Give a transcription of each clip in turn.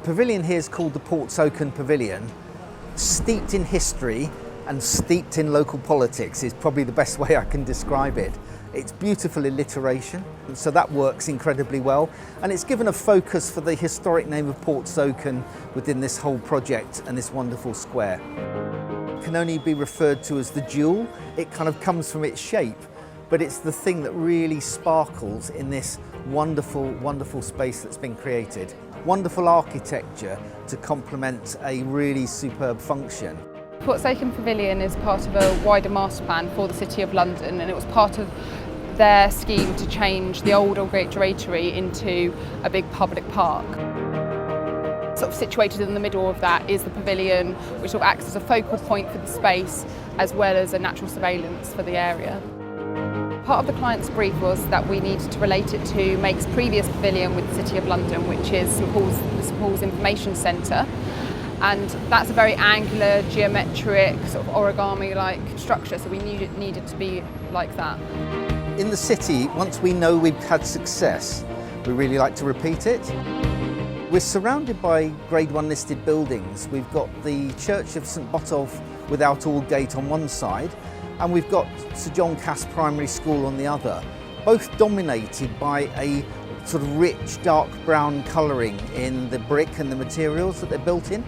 pavilion here is called the Portsoken Pavilion. Steeped in history and steeped in local politics is probably the best way I can describe it. It's beautiful alliteration, so that works incredibly well, and it's given a focus for the historic name of Portsoken within this whole project and this wonderful square. It can only be referred to as the jewel. It kind of comes from its shape, but it's the thing that really sparkles in this wonderful, wonderful space that's been created. Wonderful architecture to complement a really superb function. Portsoken Pavilion is part of a wider master plan for the City of London, and it was part of their scheme to change the old Aldgate Oratory into a big public park. Sort of situated in the middle of that is the pavilion, which sort of acts as a focal point for the space as well as a natural surveillance for the area. Part of the client's brief was that we needed to relate it to Make's previous pavilion with the City of London, which is the St Paul's Information Centre. And that's a very angular, geometric, sort of origami-like structure, so we knew it needed to be like that. In the city, once we know we've had success, we really like to repeat it. We're surrounded by Grade 1 listed buildings. We've got the Church of St Botolph without Aldgate on one side, and we've got Sir John Cass Primary School on the other, both dominated by a sort of rich dark brown colouring in the brick and the materials that they're built in.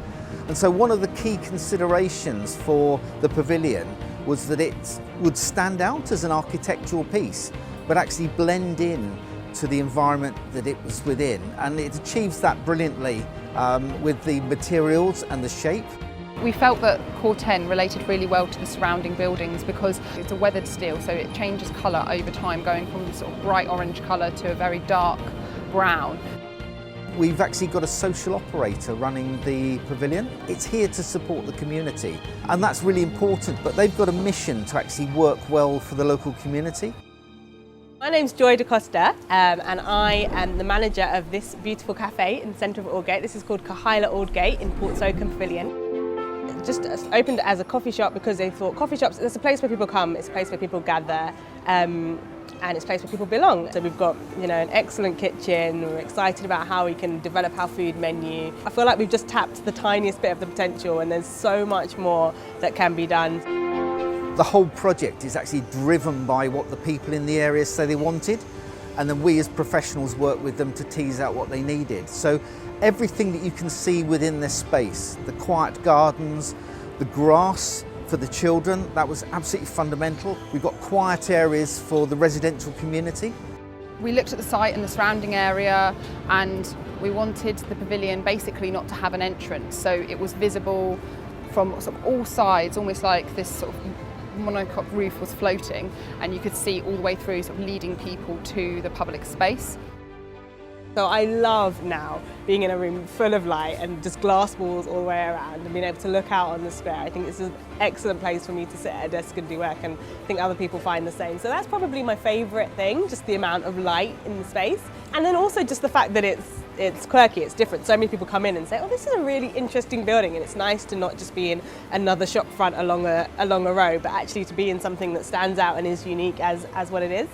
And so one of the key considerations for the pavilion was that it would stand out as an architectural piece, but actually blend in to the environment that it was within. And it achieves that brilliantly with the materials and the shape. We felt that Core 10 related really well to the surrounding buildings because it's a weathered steel, so it changes colour over time, going from sort of bright orange colour to a very dark brown. We've actually got a social operator running the pavilion. It's here to support the community, and that's really important, but they've got a mission to actually work well for the local community. My name's Joy Da Costa, and I am the manager of this beautiful cafe in the centre of Aldgate. This is called Kahaila Aldgate in Portsoken Pavilion. Just opened as a coffee shop because they thought coffee shops, it's a place where people come, it's a place where people gather, and it's a place where people belong. So we've got, an excellent kitchen. We're excited about how we can develop our food menu. I feel like we've just tapped the tiniest bit of the potential, and there's so much more that can be done. The whole project is actually driven by what the people in the area say they wanted, and then we as professionals work with them to tease out what they needed. So everything that you can see within this space, the quiet gardens, the grass for the children, that was absolutely fundamental. We've got quiet areas for the residential community. We looked at the site and the surrounding area, and we wanted the pavilion basically not to have an entrance, so it was visible from sort of all sides, almost like this sort of monocoque roof was floating, and you could see all the way through, sort of leading people to the public space. So I love now being in a room full of light and just glass walls all the way around and being able to look out on the square. I think it's an excellent place for me to sit at a desk and do work, and I think other people find the same. So that's probably my favourite thing, just the amount of light in the space. And then also just the fact that it's quirky, it's different. So many people come in and say, oh, this is a really interesting building, and it's nice to not just be in another shop front along a row, but actually to be in something that stands out and is unique as what it is.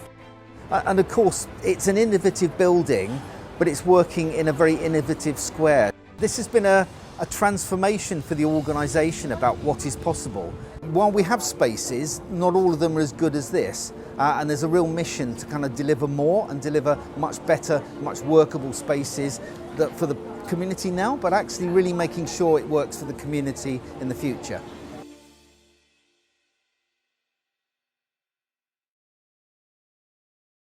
And of course, it's an innovative building, but it's working in a very innovative square. This has been a transformation for the organisation about what is possible. While we have spaces, not all of them are as good as this, and there's a real mission to kind of deliver more and deliver much better, much workable spaces that for the community now, but actually really making sure it works for the community in the future.